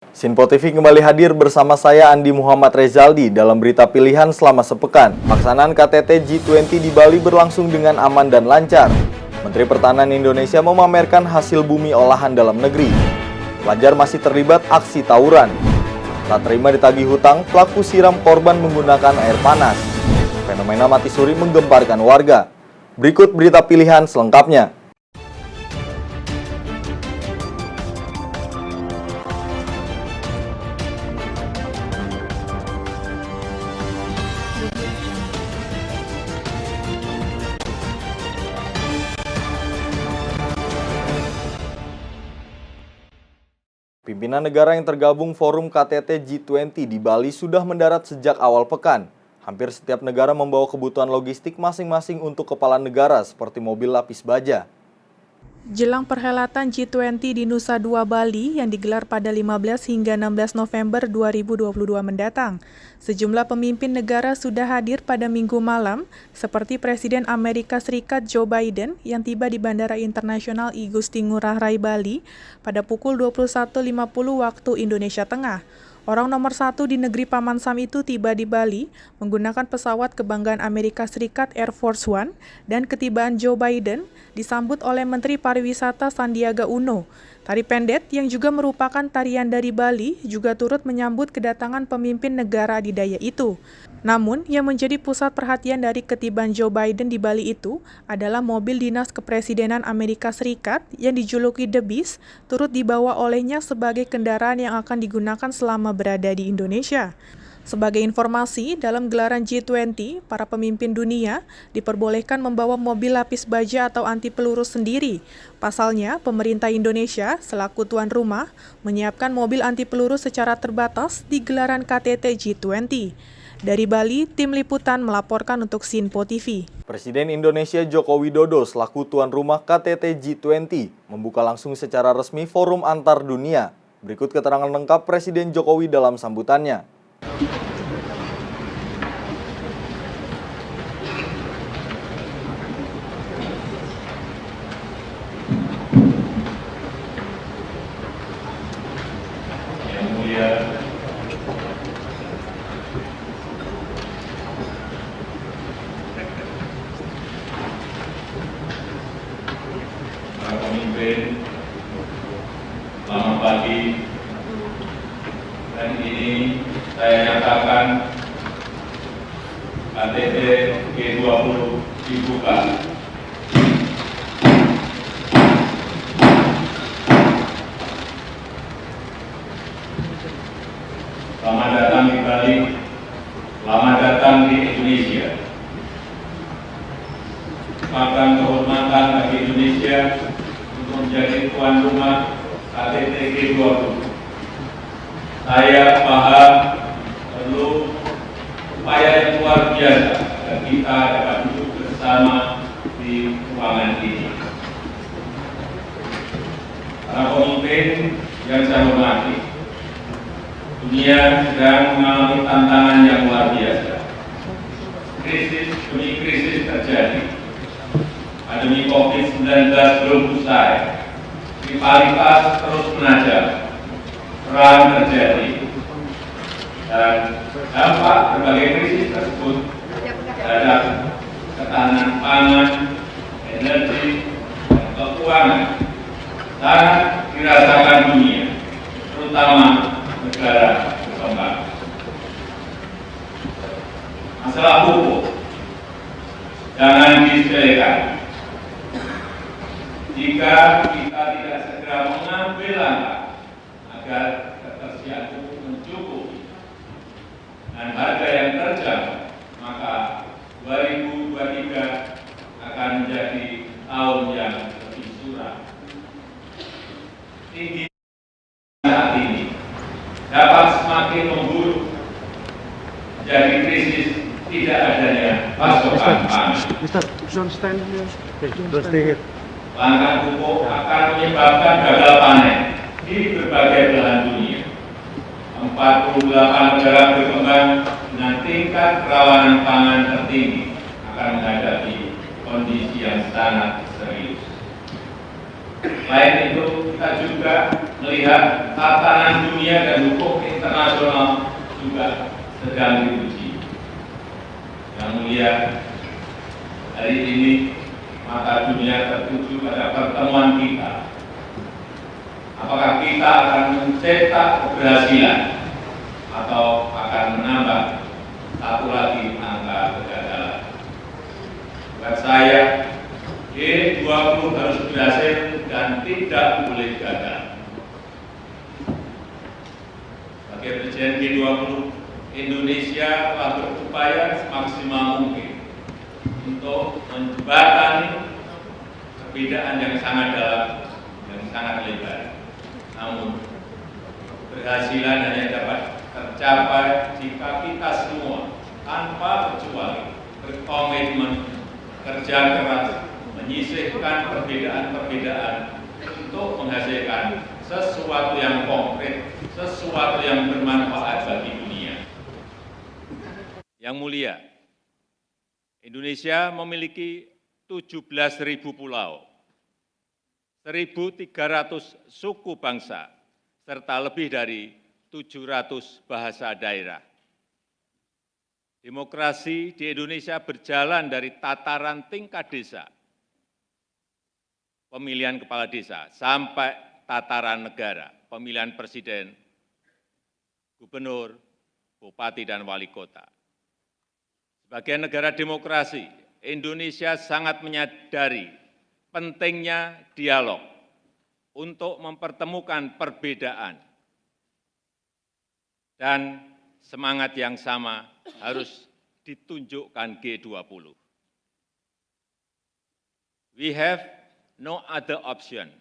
Sinpo TV kembali hadir bersama saya Andi Muhammad Rezaldi dalam berita pilihan selama sepekan. Pelaksanaan KTT G20 di Bali berlangsung dengan aman dan lancar. Menteri Pertahanan Indonesia memamerkan hasil bumi olahan dalam negeri. Pelajar masih terlibat aksi tawuran. Tak terima ditagih hutang, pelaku siram korban menggunakan air panas. Fenomena mati suri menggemparkan warga. Berikut berita pilihan selengkapnya. Pimpinan negara yang tergabung Forum KTT G20 di Bali sudah mendarat sejak awal pekan. Hampir setiap negara membawa kebutuhan logistik masing-masing untuk kepala negara seperti mobil lapis baja. Jelang perhelatan G20 di Nusa Dua Bali yang digelar pada 15 hingga 16 November 2022 mendatang, sejumlah pemimpin negara sudah hadir pada Minggu malam, seperti Presiden Amerika Serikat Joe Biden yang tiba di Bandara Internasional I Gusti Ngurah Rai Bali pada pukul 21.50 waktu Indonesia Tengah. Orang nomor satu di negeri Paman Sam itu tiba di Bali menggunakan pesawat kebanggaan Amerika Serikat Air Force One, dan ketibaan Joe Biden disambut oleh Menteri Pariwisata Sandiaga Uno. Tari pendet yang juga merupakan tarian dari Bali juga turut menyambut kedatangan pemimpin negara adidaya itu. Namun, yang menjadi pusat perhatian dari ketibaan Joe Biden di Bali itu adalah mobil dinas kepresidenan Amerika Serikat yang dijuluki The Beast, turut dibawa olehnya sebagai kendaraan yang akan digunakan selama berada di Indonesia. Sebagai informasi, dalam gelaran G20, para pemimpin dunia diperbolehkan membawa mobil lapis baja atau anti peluru sendiri. Pasalnya, pemerintah Indonesia selaku tuan rumah menyiapkan mobil anti peluru secara terbatas di gelaran KTT G20. Dari Bali, tim liputan melaporkan untuk Sinpo TV. Presiden Indonesia Joko Widodo selaku tuan rumah KTT G20 membuka langsung secara resmi forum antar dunia. Berikut keterangan lengkap Presiden Jokowi dalam sambutannya. Yang mulia para pemimpin, selamat pagi. Dan ini saya nyatakan KTT G20 dibuka. Selamat datang di Bali, selamat datang di Indonesia. Merupakan kehormatan bagi Indonesia untuk menjadi tuan rumah KTT G20. Saya paham perlu upaya yang luar biasa agar kita dapat duduk bersama di ruangan ini. Para pemimpin yang saya hormati, dunia sedang mengalami tantangan yang luar biasa. Krisis demi krisis terjadi. Pandemi COVID-19 belum usai. Rivalitas terus menajam. Perang terjadi. Dan dampak berbagai krisis tersebut terhadap ketahanan pangan, energi, dan keuangan sangat dirasakan dunia, terutama negara berkembang. Masalah pupuk jangan disepelekan. Jika kita tidak segera mengambil langkah agar ketersediaan pupuk mencukupi dan harga yang terjangkau, maka 2023 akan menjadi tahun yang lebih suram. Tinggi saat ini dapat semakin memburuk menjadi krisis tidak adanya pasokan pangan. Langkah pupuk akan menyebabkan gagal panen di berbagai belahan dunia. 48 negara berkembang dengan tingkat kerawanan pangan tertinggi akan menghadapi kondisi yang sangat serius. Selain itu, kita juga melihat tatanan dunia dan hukum internasional juga sedang diuji. Yang mulia, hari ini mata dunia tertuju pada pertemuan kita. Apakah kita akan mencetak keberhasilan atau akan menambah satu lagi angka kegagalan? Buat saya, G20 harus berhasil dan tidak boleh gagal. Sebagai Presiden G20, Indonesia telah berupaya semaksimal mungkin untuk menjembatani perbedaan yang sangat dalam dan sangat lebar. Namun, keberhasilan hanya dapat tercapai jika kita semua tanpa terkecuali berkomitmen, kerja keras, menyisihkan perbedaan-perbedaan untuk menghasilkan sesuatu yang konkret, sesuatu yang bermanfaat bagi dunia. Yang mulia, Indonesia memiliki 17.000 pulau, 1.300 suku bangsa, serta lebih dari 700 bahasa daerah. Demokrasi di Indonesia berjalan dari tataran tingkat desa, pemilihan kepala desa, sampai tataran negara, pemilihan presiden, gubernur, bupati, dan wali kota. Sebagai negara demokrasi, Indonesia sangat menyadari pentingnya dialog untuk mempertemukan perbedaan, dan semangat yang sama harus ditunjukkan G20. We have no other option.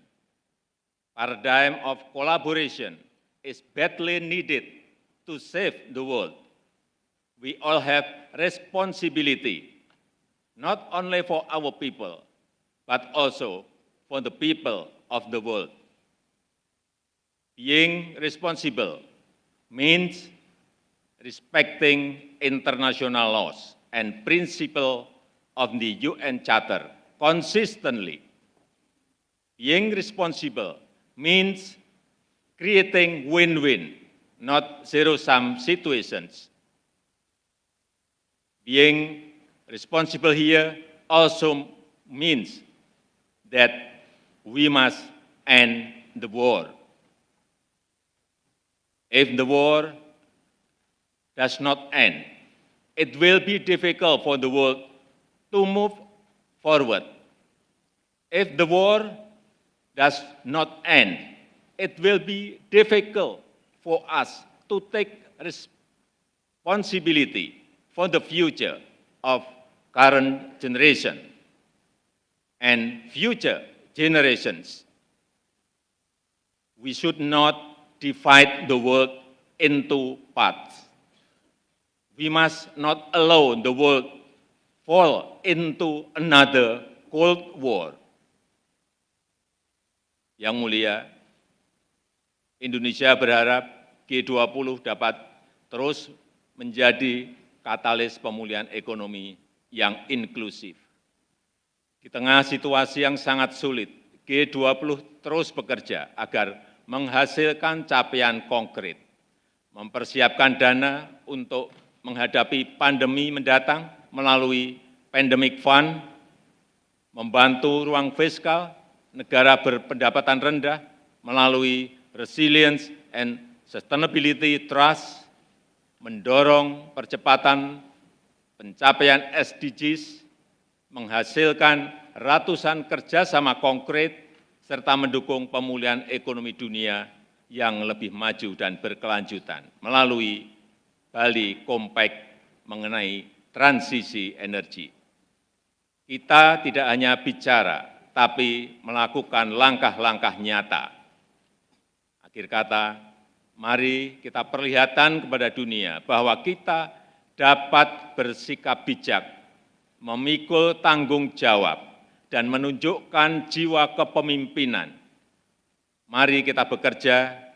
Paradigm of collaboration is badly needed to save the world. We all have responsibility, not only for our people, but also for the people of the world. Being responsible means respecting international laws and principles of the UN Charter consistently. Being responsible means creating win-win, not zero-sum situations. Being responsible here also means that we must end the war. If the war does not end, it will be difficult for the world to move forward. If the war does not end, it will be difficult for us to take responsibility for the future of current generation and future generations. We should not divide the world into parts. We must not allow the world fall into another Cold War. Yang mulia, Indonesia berharap G20 dapat terus menjadi katalis pemulihan ekonomi yang inklusif. Di tengah situasi yang sangat sulit, G20 terus bekerja agar menghasilkan capaian konkret, mempersiapkan dana untuk menghadapi pandemi mendatang melalui Pandemic Fund, membantu ruang fiskal negara berpendapatan rendah melalui Resilience and Sustainability Trust, mendorong percepatan pencapaian SDGs, menghasilkan ratusan kerjasama konkret, serta mendukung pemulihan ekonomi dunia yang lebih maju dan berkelanjutan melalui Bali Compact mengenai transisi energi. Kita tidak hanya bicara, tapi melakukan langkah-langkah nyata. Akhir kata, mari kita perlihatkan kepada dunia bahwa kita dapat bersikap bijak, memikul tanggung jawab, dan menunjukkan jiwa kepemimpinan. Mari kita bekerja,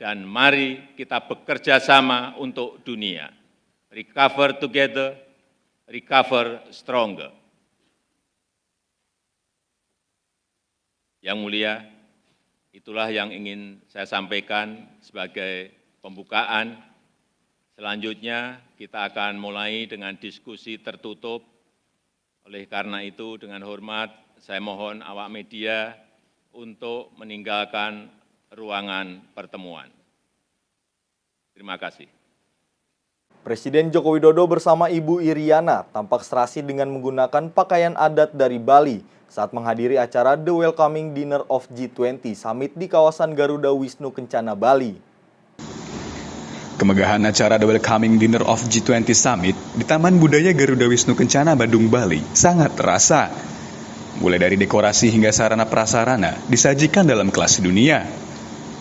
dan mari kita bekerja sama untuk dunia. Recover together, recover stronger. Yang mulia, Itulah yang ingin saya sampaikan sebagai pembukaan. Selanjutnya kita akan mulai dengan diskusi tertutup. Oleh karena itu, dengan hormat saya mohon awak media untuk meninggalkan ruangan pertemuan. Terima kasih. Presiden Joko Widodo bersama Ibu Iriana tampak serasi dengan menggunakan pakaian adat dari Bali saat menghadiri acara The Welcoming Dinner of G20 Summit di kawasan Garuda Wisnu Kencana, Bali. Kemegahan acara The Welcoming Dinner of G20 Summit di Taman Budaya Garuda Wisnu Kencana, Bandung, Bali sangat terasa. Mulai dari dekorasi hingga sarana prasarana disajikan dalam kelas dunia.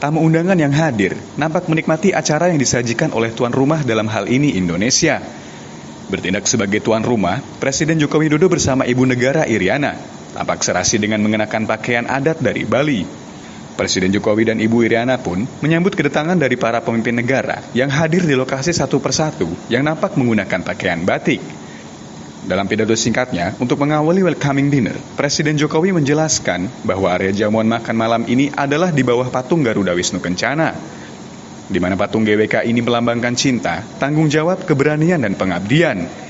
Tamu undangan yang hadir nampak menikmati acara yang disajikan oleh tuan rumah, dalam hal ini Indonesia. Bertindak sebagai tuan rumah, Presiden Joko Widodo bersama Ibu Negara Iriana tampak serasi dengan mengenakan pakaian adat dari Bali. Presiden Jokowi dan Ibu Iriana pun menyambut kedatangan dari para pemimpin negara yang hadir di lokasi satu persatu yang nampak menggunakan pakaian batik. Dalam pidato singkatnya untuk mengawali welcoming dinner, Presiden Jokowi menjelaskan bahwa area jamuan makan malam ini adalah di bawah patung Garuda Wisnu Kencana, di mana patung GWK ini melambangkan cinta, tanggung jawab, keberanian, dan pengabdian.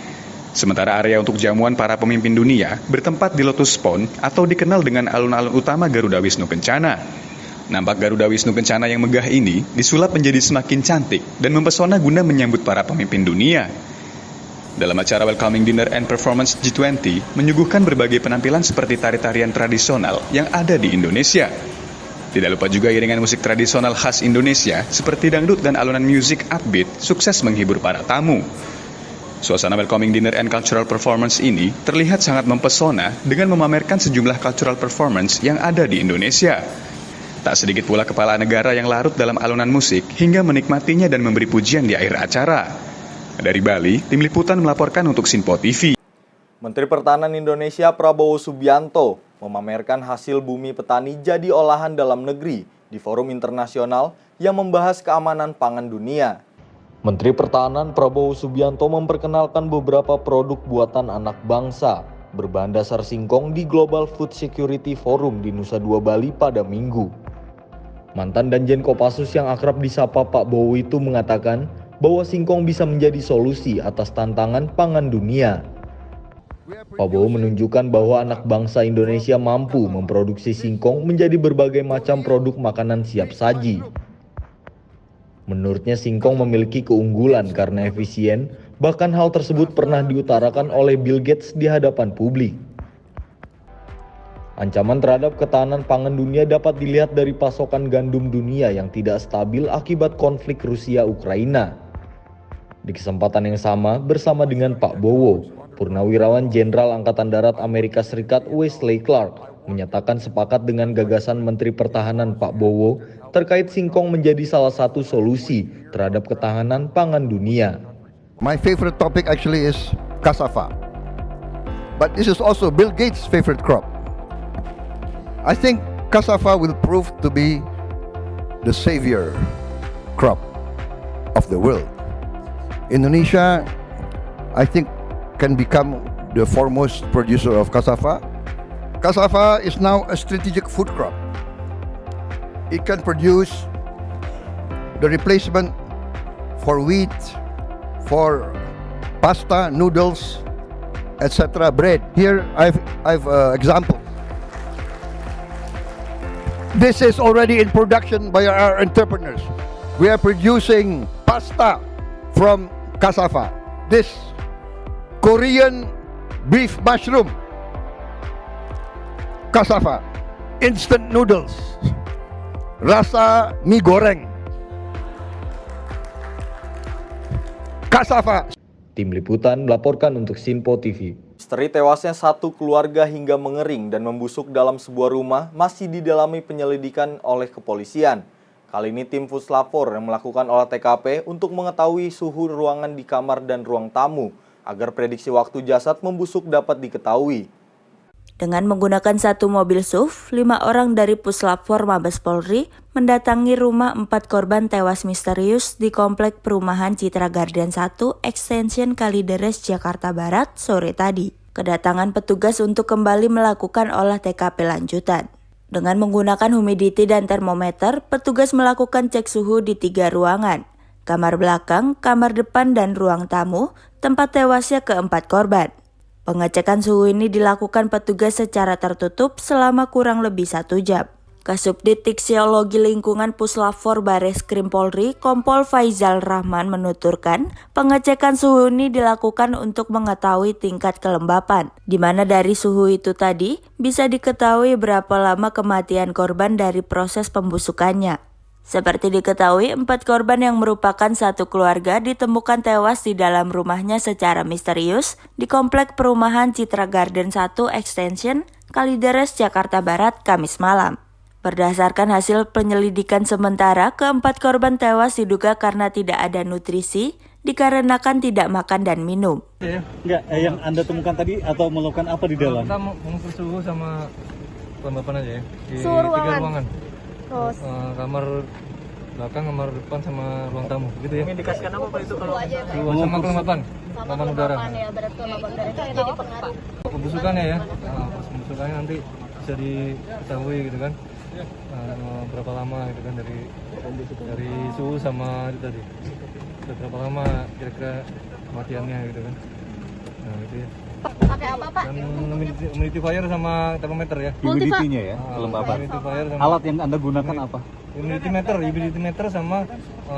Sementara area untuk jamuan para pemimpin dunia bertempat di Lotus Pond atau dikenal dengan alun-alun utama Garuda Wisnu Kencana. Nampak Garuda Wisnu Kencana yang megah ini disulap menjadi semakin cantik dan mempesona guna menyambut para pemimpin dunia. Dalam acara Welcoming Dinner and Performance G20 menyuguhkan berbagai penampilan seperti tari-tarian tradisional yang ada di Indonesia. Tidak lupa juga iringan musik tradisional khas Indonesia seperti dangdut dan alunan musik upbeat sukses menghibur para tamu. Suasana Welcoming Dinner and Cultural Performance ini terlihat sangat mempesona dengan memamerkan sejumlah cultural performance yang ada di Indonesia. Tak sedikit pula kepala negara yang larut dalam alunan musik hingga menikmatinya dan memberi pujian di akhir acara. Dari Bali, Tim Liputan melaporkan untuk Sinpo TV. Menteri Pertahanan Indonesia Prabowo Subianto memamerkan hasil bumi petani jadi olahan dalam negeri di forum internasional yang membahas keamanan pangan dunia. Menteri Pertahanan Prabowo Subianto memperkenalkan beberapa produk buatan anak bangsa berbahan dasar singkong di Global Food Security Forum di Nusa Dua Bali pada Minggu. Mantan Danjen Kopassus yang akrab disapa Pak Bowo itu mengatakan bahwa singkong bisa menjadi solusi atas tantangan pangan dunia. Pak Bowo menunjukkan bahwa anak bangsa Indonesia mampu memproduksi singkong menjadi berbagai macam produk makanan siap saji. Menurutnya singkong memiliki keunggulan karena efisien, bahkan hal tersebut pernah diutarakan oleh Bill Gates di hadapan publik. Ancaman terhadap ketahanan pangan dunia dapat dilihat dari pasokan gandum dunia yang tidak stabil akibat konflik Rusia-Ukraina. Di kesempatan yang sama, bersama dengan Pak Bowo, Purnawirawan Jenderal Angkatan Darat Amerika Serikat Wesley Clark menyatakan sepakat dengan gagasan Menteri Pertahanan Pak Bowo terkait singkong menjadi salah satu solusi terhadap ketahanan pangan dunia. My favorite topic actually is cassava. But this is also Bill Gates' favorite crop. I think cassava will prove to be the savior crop of the world. Indonesia, I think, can become the foremost producer of cassava. Cassava is now a strategic food crop. It can produce the replacement for wheat, for pasta, noodles, etc., bread. Here I've example. This is already in production by our entrepreneurs. We are producing pasta from cassava. This Korean beef mushroom, cassava. Instant noodles, rasa mie goreng, cassava. Tim Liputan melaporkan untuk Sinpo TV. Misteri tewasnya satu keluarga hingga mengering dan membusuk dalam sebuah rumah masih didalami penyelidikan oleh kepolisian. Kali ini tim Puslapor yang melakukan olah TKP untuk mengetahui suhu ruangan di kamar dan ruang tamu agar prediksi waktu jasad membusuk dapat diketahui. Dengan menggunakan satu mobil SUV, 5 orang dari Puslapor Mabes Polri mendatangi rumah 4 korban tewas misterius di Komplek Perumahan Citra Garden 1, Extension Kalideres, Jakarta Barat, sore tadi. Kedatangan petugas untuk kembali melakukan olah TKP lanjutan. Dengan menggunakan humidity dan termometer, petugas melakukan cek suhu di 3 ruangan, kamar belakang, kamar depan, dan ruang tamu, tempat tewasnya keempat korban. Pengecekan suhu ini dilakukan petugas secara tertutup selama kurang lebih 1 jam. Kasubdit Tiksiologi Lingkungan Puslap 4 Bareskrim Polri, Kompol Faizal Rahman menuturkan, pengecekan suhu ini dilakukan untuk mengetahui tingkat kelembapan, di mana dari suhu itu tadi bisa diketahui berapa lama kematian korban dari proses pembusukannya. Seperti diketahui, 4 korban yang merupakan satu keluarga ditemukan tewas di dalam rumahnya secara misterius di Komplek Perumahan Citra Garden 1 Extension, Kalideres, Jakarta Barat, Kamis malam. Berdasarkan hasil penyelidikan sementara, keempat korban tewas diduga karena tidak ada nutrisi, dikarenakan tidak makan dan minum. Enggak, yang Anda temukan tadi atau melakukan apa di dalam? Kita mengukur suhu sama kelembapan aja ya. Di Suhu 3 ruangan. Terus Kamar belakang, kamar depan, sama ruang tamu. Gitu ya. Mengindikasikan apa Pak itu kalau Suhu sama kelembapan. sama Kelembapan udara. kelembapan ya, berarti kelembapan udara itu yang jadi pengaruh. Pembusukannya ya. Pas pembusukannya nanti bisa diketahui gitu kan. Berapa lama gitu kan dari suhu sama itu tadi. Berapa lama kira-kira kematiannya gitu kan. Nah, itu ya. Pakai apa Pak? Dan humidifier sama termometer ya. humidity-nya ya, kelembapan. Humidifier sama Alat yang Anda gunakan apa? humidity meter sama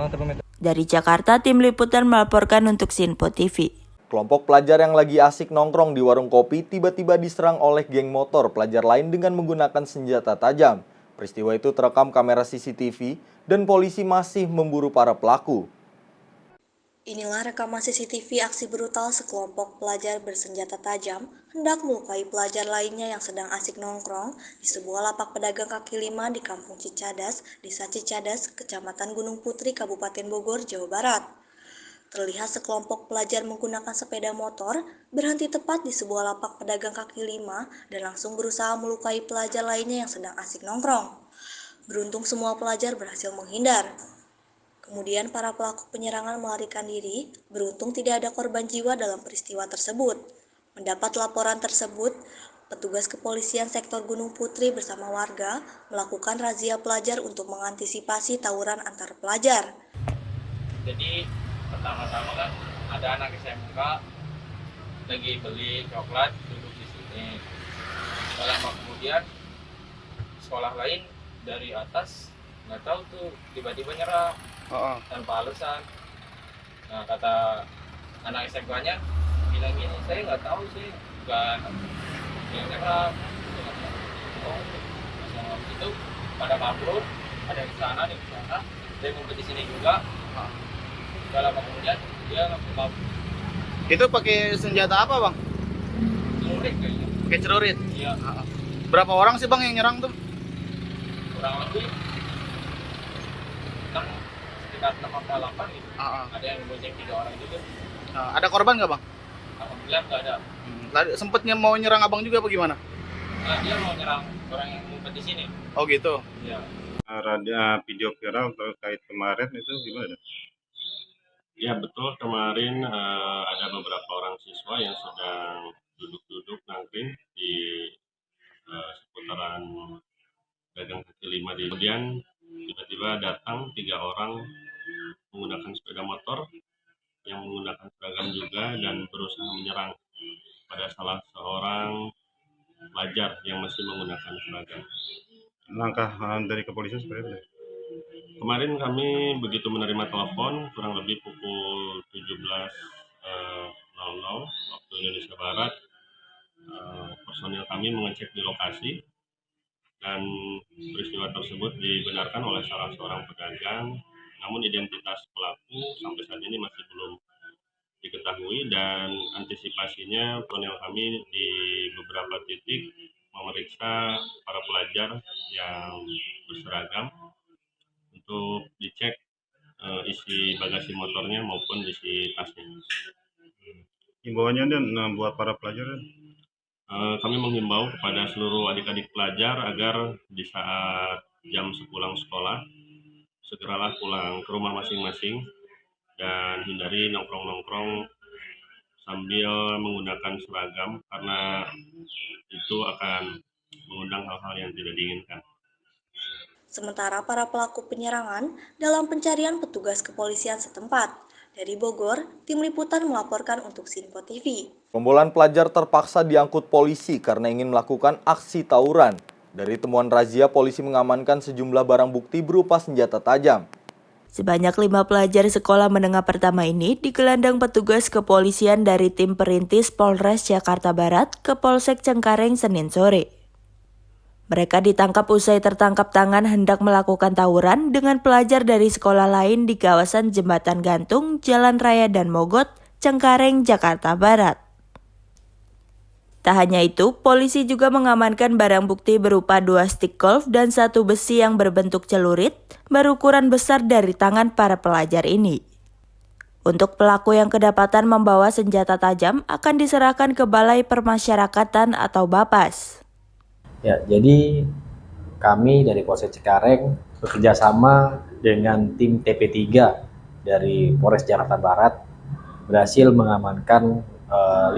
termometer. Dari Jakarta, Tim Liputan melaporkan untuk Sinpo TV. Kelompok pelajar yang lagi asik nongkrong di warung kopi tiba-tiba diserang oleh geng motor pelajar lain dengan menggunakan senjata tajam. Peristiwa itu terekam kamera CCTV dan polisi masih memburu para pelaku. Inilah rekaman CCTV aksi brutal sekelompok pelajar bersenjata tajam hendak melukai pelajar lainnya yang sedang asik nongkrong di sebuah lapak pedagang kaki lima di Kampung Cicadas, Desa Cicadas, Kecamatan Gunung Putri, Kabupaten Bogor, Jawa Barat. Terlihat sekelompok pelajar menggunakan sepeda motor berhenti tepat di sebuah lapak pedagang kaki lima dan langsung berusaha melukai pelajar lainnya yang sedang asik nongkrong. Beruntung semua pelajar berhasil menghindar. Kemudian para pelaku penyerangan melarikan diri, beruntung tidak ada korban jiwa dalam peristiwa tersebut. Mendapat laporan tersebut, petugas kepolisian sektor Gunung Putri bersama warga melakukan razia pelajar untuk mengantisipasi tawuran antar pelajar. Jadi pertama-tama kan ada anak SMK lagi beli coklat duduk di sini. Lama kemudian sekolah lain dari atas nggak tahu tuh tiba-tiba nyerang tanpa alasan. Nah kata anak SMK-nya bilang gini, saya nggak tahu sih, bukan yang nyerang. Oh, itu pada kabur, ada di sana, dia ngumpet di sini juga. Gak lama kemudian dia langsung kabur. Itu pakai senjata apa bang? Celurit kayaknya. Pakai celurit? Iya. Berapa orang sih bang yang nyerang tuh? Kurang lebih sekitar 6 atau 8 gitu. Ada yang bonceng 3 orang juga. Ada korban nggak bang? Alhamdulillah nggak ada. Tadi sempetnya mau nyerang abang juga apa gimana? Nah, dia mau nyerang orang yang ngumpet di sini. Oh gitu? Iya. Video viral terkait kemarin itu gimana? Ya betul, kemarin ada beberapa orang siswa yang sedang duduk-duduk nangkring di seputaran dagang kaki lima. Kemudian tiba-tiba datang 3 orang menggunakan sepeda motor yang menggunakan seragam juga dan berusaha menyerang pada salah seorang pelajar yang masih menggunakan seragam. Langkah dari kepolisian seperti apa? Kemarin kami begitu menerima telepon kurang lebih pukul 17.00 waktu Indonesia Barat, personil kami mengecek di lokasi dan peristiwa tersebut dibenarkan oleh salah seorang pedagang, namun identitas pelaku sampai saat ini masih belum diketahui dan antisipasinya personil kami di beberapa titik memeriksa para pelajar yang berseragam untuk dicek isi bagasi motornya maupun isi tasnya. Himbauannya dan buat para pelajar? Kami menghimbau kepada seluruh adik-adik pelajar agar di saat jam sepulang sekolah segeralah pulang ke rumah masing-masing dan hindari nongkrong-nongkrong sambil menggunakan seragam karena itu akan mengundang hal-hal yang tidak diinginkan. Sementara para pelaku penyerangan dalam pencarian petugas kepolisian setempat. Dari Bogor, tim liputan melaporkan untuk Sinpo TV. Rombolan pelajar terpaksa diangkut polisi karena ingin melakukan aksi tawuran. Dari temuan razia, polisi mengamankan sejumlah barang bukti berupa senjata tajam. Sebanyak 5 pelajar sekolah menengah pertama ini digelandang petugas kepolisian dari tim perintis Polres Jakarta Barat ke Polsek Cengkareng Senin sore. Mereka ditangkap usai tertangkap tangan hendak melakukan tawuran dengan pelajar dari sekolah lain di kawasan Jembatan Gantung, Jalan Raya Dan Mogot, Cengkareng, Jakarta Barat. Tak hanya itu, polisi juga mengamankan barang bukti berupa 2 stik golf dan 1 besi yang berbentuk celurit berukuran besar dari tangan para pelajar ini. Untuk pelaku yang kedapatan membawa senjata tajam akan diserahkan ke Balai Permasyarakatan atau Bapas. Ya, jadi kami dari Polsek Cengkareng bekerjasama dengan tim TP3 dari Polres Jakarta Barat berhasil mengamankan 5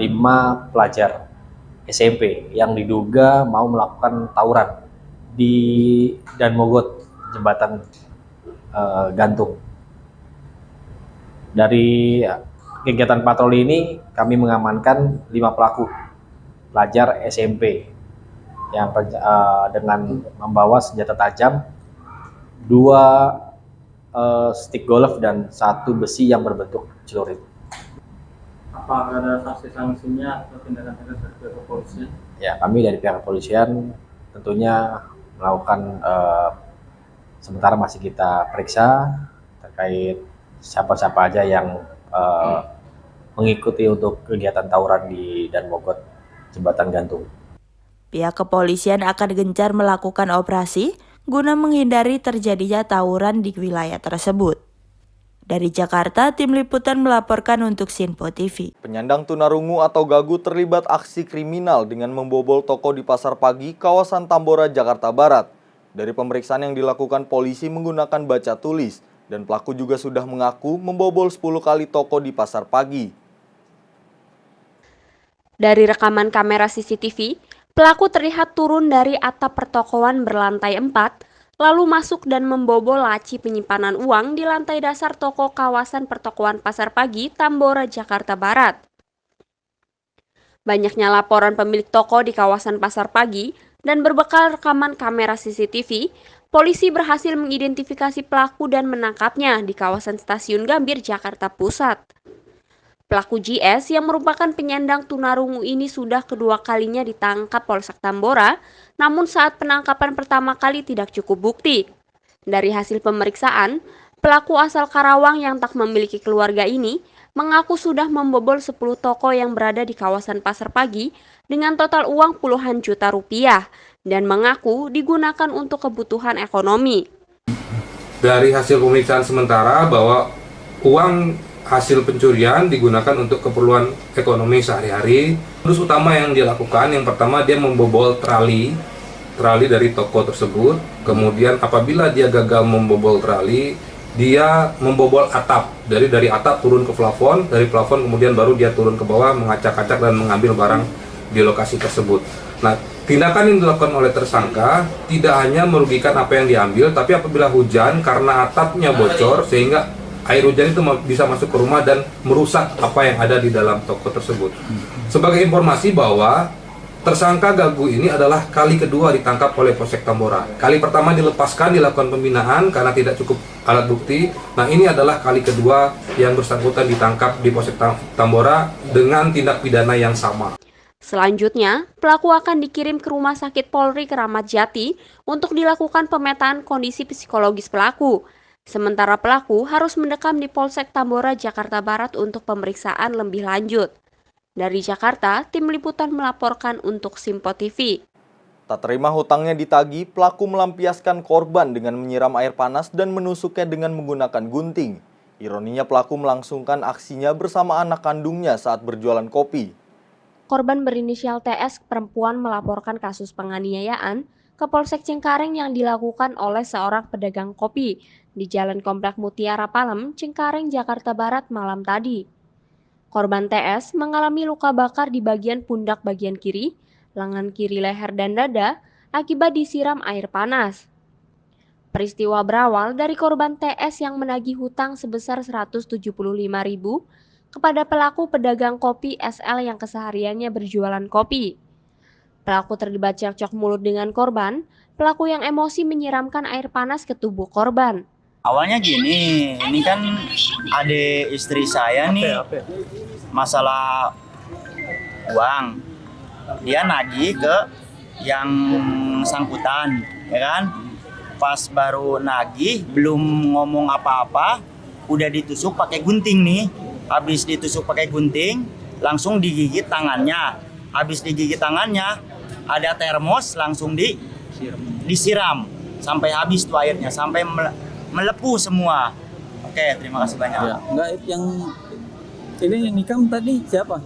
pelajar SMP yang diduga mau melakukan tawuran di Dan Mogot, Jembatan Gantung. Dari kegiatan patroli ini kami mengamankan 5 pelaku pelajar SMP yang dengan membawa senjata tajam, 2 stik golf dan 1 besi yang berbentuk celurit. Apa ada sanksi-sanksinya atau tindakan tegas dari pihak kepolisian? Ya, kami dari pihak kepolisian tentunya melakukan sementara masih kita periksa terkait siapa-siapa aja yang mengikuti untuk kegiatan tawuran di Dan Mogot, Jembatan Gantung. Pihak kepolisian akan gencar melakukan operasi guna menghindari terjadinya tawuran di wilayah tersebut. Dari Jakarta, tim liputan melaporkan untuk Sinpo TV. Penyandang tunarungu atau gagu terlibat aksi kriminal dengan membobol toko di Pasar Pagi, kawasan Tambora, Jakarta Barat. Dari pemeriksaan yang dilakukan polisi menggunakan baca tulis, dan pelaku juga sudah mengaku membobol 10 kali toko di Pasar Pagi. Dari rekaman kamera CCTV, pelaku terlihat turun dari atap pertokoan berlantai 4, lalu masuk dan membobol laci penyimpanan uang di lantai dasar toko kawasan pertokoan Pasar Pagi, Tambora, Jakarta Barat. Banyaknya laporan pemilik toko di kawasan Pasar Pagi dan berbekal rekaman kamera CCTV, polisi berhasil mengidentifikasi pelaku dan menangkapnya di kawasan Stasiun Gambir, Jakarta Pusat. Pelaku JS yang merupakan penyandang tunarungu ini sudah kedua kalinya ditangkap Polsek Tambora, namun saat penangkapan pertama kali tidak cukup bukti. Dari hasil pemeriksaan, pelaku asal Karawang yang tak memiliki keluarga ini mengaku sudah membobol 10 toko yang berada di kawasan Pasar Pagi dengan total uang puluhan juta rupiah dan mengaku digunakan untuk kebutuhan ekonomi. Dari hasil pemeriksaan sementara bahwa uang hasil pencurian digunakan untuk keperluan ekonomi sehari-hari. Modus utama yang dia lakukan, yang pertama dia membobol trali dari toko tersebut. Kemudian apabila dia gagal membobol trali, dia membobol atap. Dari atap turun ke plafon, dari plafon kemudian baru dia turun ke bawah, mengacak-acak dan mengambil barang di lokasi tersebut. Nah, tindakan yang dilakukan oleh tersangka tidak hanya merugikan apa yang diambil, tapi apabila hujan karena atapnya bocor sehingga air hujan itu bisa masuk ke rumah dan merusak apa yang ada di dalam toko tersebut. Sebagai informasi bahwa tersangka gagu ini adalah kali kedua ditangkap oleh Polsek Tambora. Kali pertama dilepaskan, dilakukan pembinaan karena tidak cukup alat bukti. Nah, ini adalah kali kedua yang bersangkutan ditangkap di Polsek Tambora dengan tindak pidana yang sama. Selanjutnya, pelaku akan dikirim ke Rumah Sakit Polri Kramat Jati untuk dilakukan pemetaan kondisi psikologis pelaku. Sementara pelaku harus mendekam di Polsek Tambora, Jakarta Barat untuk pemeriksaan lebih lanjut. Dari Jakarta, tim liputan melaporkan untuk Sinpo TV. Tak terima hutangnya ditagih, pelaku melampiaskan korban dengan menyiram air panas dan menusuknya dengan menggunakan gunting. Ironinya pelaku melangsungkan aksinya bersama anak kandungnya saat berjualan kopi. Korban berinisial TS perempuan melaporkan kasus penganiayaan ke Polsek Cengkareng yang dilakukan oleh seorang pedagang kopi di Jalan Komplek Mutiara Palem, Cengkareng, Jakarta Barat malam tadi. Korban TS mengalami luka bakar di bagian pundak bagian kiri lengan kiri leher dan dada akibat disiram air panas. Peristiwa berawal dari korban TS yang menagih hutang sebesar Rp175.000 kepada pelaku pedagang kopi SL yang kesehariannya berjualan kopi. Pelaku terlibat cekcok mulut dengan korban. Pelaku yang emosi menyiramkan air panas ke tubuh korban. Awalnya gini, ini kan adik istri saya nih masalah uang. Dia nagih ke yang sangkutan, ya kan? Pas baru nagih, belum ngomong apa-apa, udah ditusuk pakai gunting nih. Habis ditusuk pakai gunting, langsung digigit tangannya. Habis digigit tangannya, ada termos langsung disiram sampai habis tuh airnya, sampai melepuh semua. Oke, terima kasih banyak. Ya, enggak, yang ini nikam tadi siapa?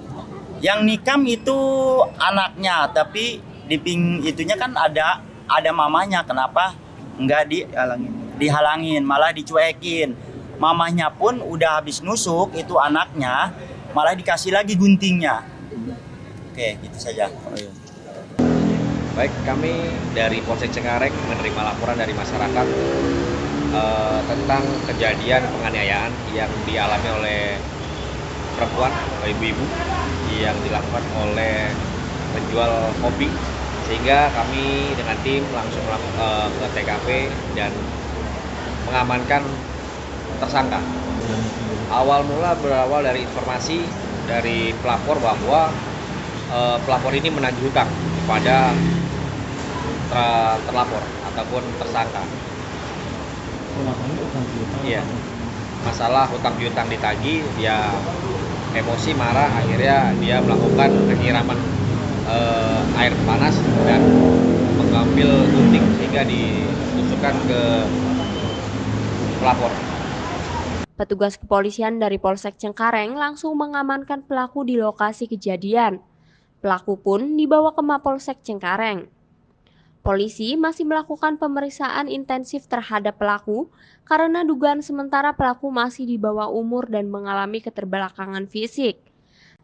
Yang nikam itu anaknya, tapi itunya kan ada mamanya. Kenapa enggak dihalangin, malah dicuekin. Mamanya pun udah habis nusuk itu anaknya, malah dikasih lagi guntingnya. Oke, gitu saja. Baik, kami dari Polsek Cengkareng menerima laporan dari masyarakat tentang kejadian penganiayaan yang dialami oleh perempuan atau ibu-ibu yang dilakukan oleh penjual kopi, sehingga kami dengan tim langsung ke TKP dan mengamankan tersangka. Awal mula berawal dari informasi dari pelapor bahwa pelapor ini menagih hutang kepada terlapor ataupun tersangka. Iya, masalah hutang piutang ditagih, dia emosi, marah, akhirnya dia melakukan penyiraman air panas dan mengambil gunting sehingga ditusukkan ke pelapor. Petugas kepolisian dari Polsek Cengkareng langsung mengamankan pelaku di lokasi kejadian. Pelaku pun dibawa ke Mapolsek Cengkareng. Polisi masih melakukan pemeriksaan intensif terhadap pelaku karena dugaan sementara pelaku masih di bawah umur dan mengalami keterbelakangan fisik.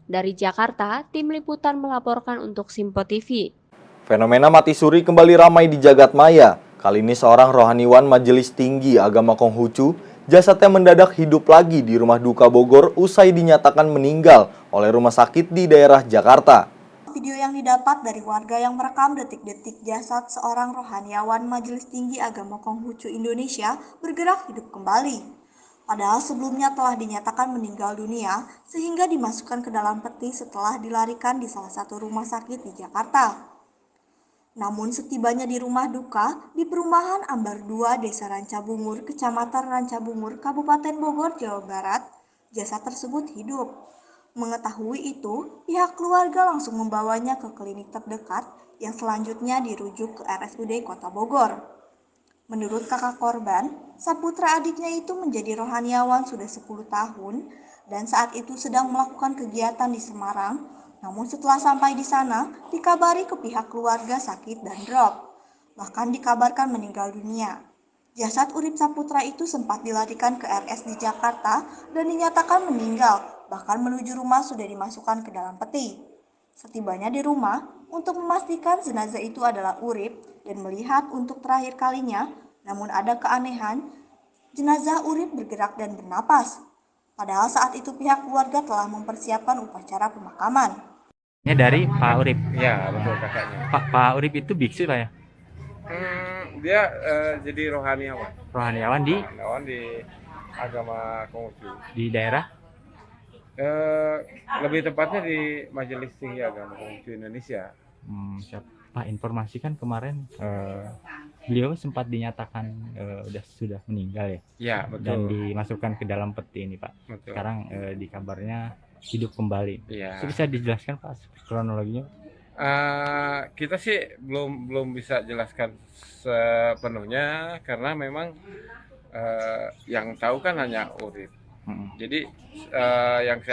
Dari Jakarta, tim liputan melaporkan untuk Simpo TV. Fenomena mati suri kembali ramai di jagat maya. Kali ini seorang rohaniwan Majelis Tinggi Agama Konghucu, jasadnya mendadak hidup lagi di rumah duka Bogor usai dinyatakan meninggal oleh rumah sakit di daerah Jakarta. Video yang didapat dari warga yang merekam detik-detik jasad seorang rohaniawan Majelis Tinggi Agama Konghucu Indonesia bergerak hidup kembali. Padahal sebelumnya telah dinyatakan meninggal dunia sehingga dimasukkan ke dalam peti setelah dilarikan di salah satu rumah sakit di Jakarta. Namun setibanya di rumah duka di perumahan Ambar 2 Desa Rancabungur, Kecamatan Rancabungur, Kabupaten Bogor, Jawa Barat, jasad tersebut hidup. Mengetahui itu, pihak keluarga langsung membawanya ke klinik terdekat yang selanjutnya dirujuk ke RSUD Kota Bogor. Menurut kakak korban, Saputra adiknya itu menjadi rohaniawan sudah 10 tahun dan saat itu sedang melakukan kegiatan di Semarang. Namun setelah sampai di sana, dikabari ke pihak keluarga sakit dan drop. Bahkan dikabarkan meninggal dunia. Jasad Urip Saputra itu sempat dilarikan ke RS di Jakarta dan dinyatakan meninggal. Bahkan menuju rumah sudah dimasukkan ke dalam peti. Setibanya di rumah, untuk memastikan jenazah itu adalah Urip dan melihat untuk terakhir kalinya, namun ada keanehan, jenazah Urip bergerak dan bernapas. Padahal saat itu pihak keluarga telah mempersiapkan upacara pemakaman. Dari Pak Urip. Ya, betul kakaknya. Pak Urip itu biksu Pak ya? Dia jadi rohaniawan. Rohaniawan di agama Konghucu. Di daerah? Lebih tepatnya di Majelis Tinggi Agama Konghucu Indonesia. Pak, informasi kan kemarin beliau sempat dinyatakan sudah meninggal ya? Ya, betul. Dan dimasukkan ke dalam peti ini Pak. Betul. Sekarang di kabarnya hidup kembali. Ya. Bisa dijelaskan Pak kronologinya? Kita sih belum bisa jelaskan sepenuhnya karena memang yang tahu kan hanya Urip. Jadi yang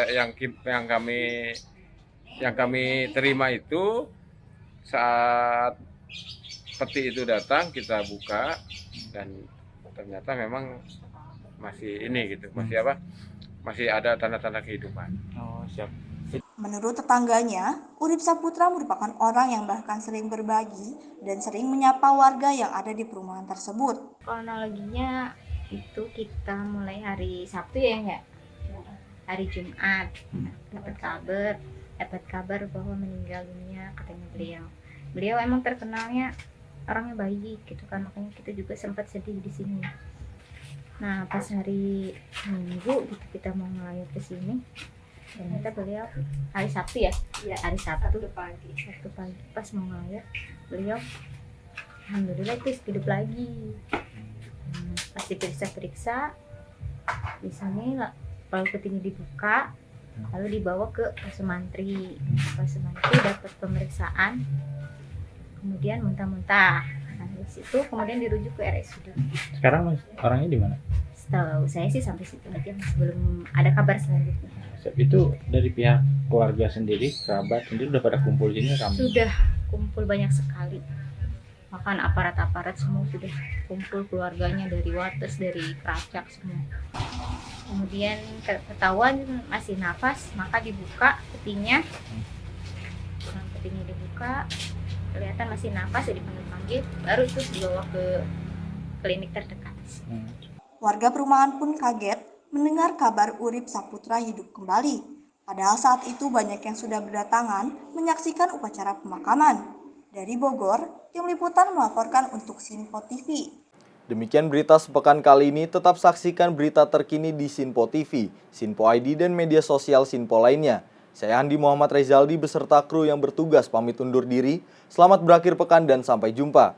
kami terima itu saat peti itu datang kita buka dan ternyata memang masih ini gitu, masih ada tanda-tanda kehidupan. Oh, siap. Menurut tetangganya, Urip Saputra merupakan orang yang bahkan sering berbagi dan sering menyapa warga yang ada di perumahan tersebut. Kronologinya itu kita mulai hari Sabtu ya enggak? Hari Jumat dapat kabar bahwa meninggal dunia katanya beliau. Beliau emang terkenalnya orangnya baik gitu kan, makanya kita juga sempat sedih di sini. Nah, pas hari Minggu gitu kita mau ngelayat ke sini. Ternyata beliau hari Sabtu ya? Hari Sabtu pagi pas mau ngelayat beliau alhamdulillah itu hidup lagi. Pas diperiksa di sini lalu petinggi dibuka, lalu dibawa ke Pasumantri dapat pemeriksaan, kemudian muntah-muntah. Nah, dari situ kemudian dirujuk ke RSUD. Sekarang orangnya di mana? Setahu saya sih sampai situ aja, belum ada kabar selanjutnya. Itu dari pihak keluarga sendiri, kerabat sendiri udah pada kumpul di sini ramai? Sudah kumpul banyak sekali. Bahkan aparat-aparat semua sudah kumpul, keluarganya dari Wates, dari Pracak semua. Kemudian ketahuan masih nafas, maka dibuka petinya. Nah, petinya dibuka, kelihatan masih nafas, ya dipanggil-panggil, baru terus dibawa ke klinik terdekat. Warga perumahan pun kaget mendengar kabar Urip Saputra hidup kembali. Padahal saat itu banyak yang sudah berdatangan menyaksikan upacara pemakaman. Dari Bogor, tim liputan melaporkan untuk Sinpo TV. Demikian berita sepekan kali ini. Tetap saksikan berita terkini di Sinpo TV, Sinpo ID, dan media sosial Sinpo lainnya. Saya Andi Muhammad Rezaldi beserta kru yang bertugas pamit undur diri. Selamat berakhir pekan dan sampai jumpa.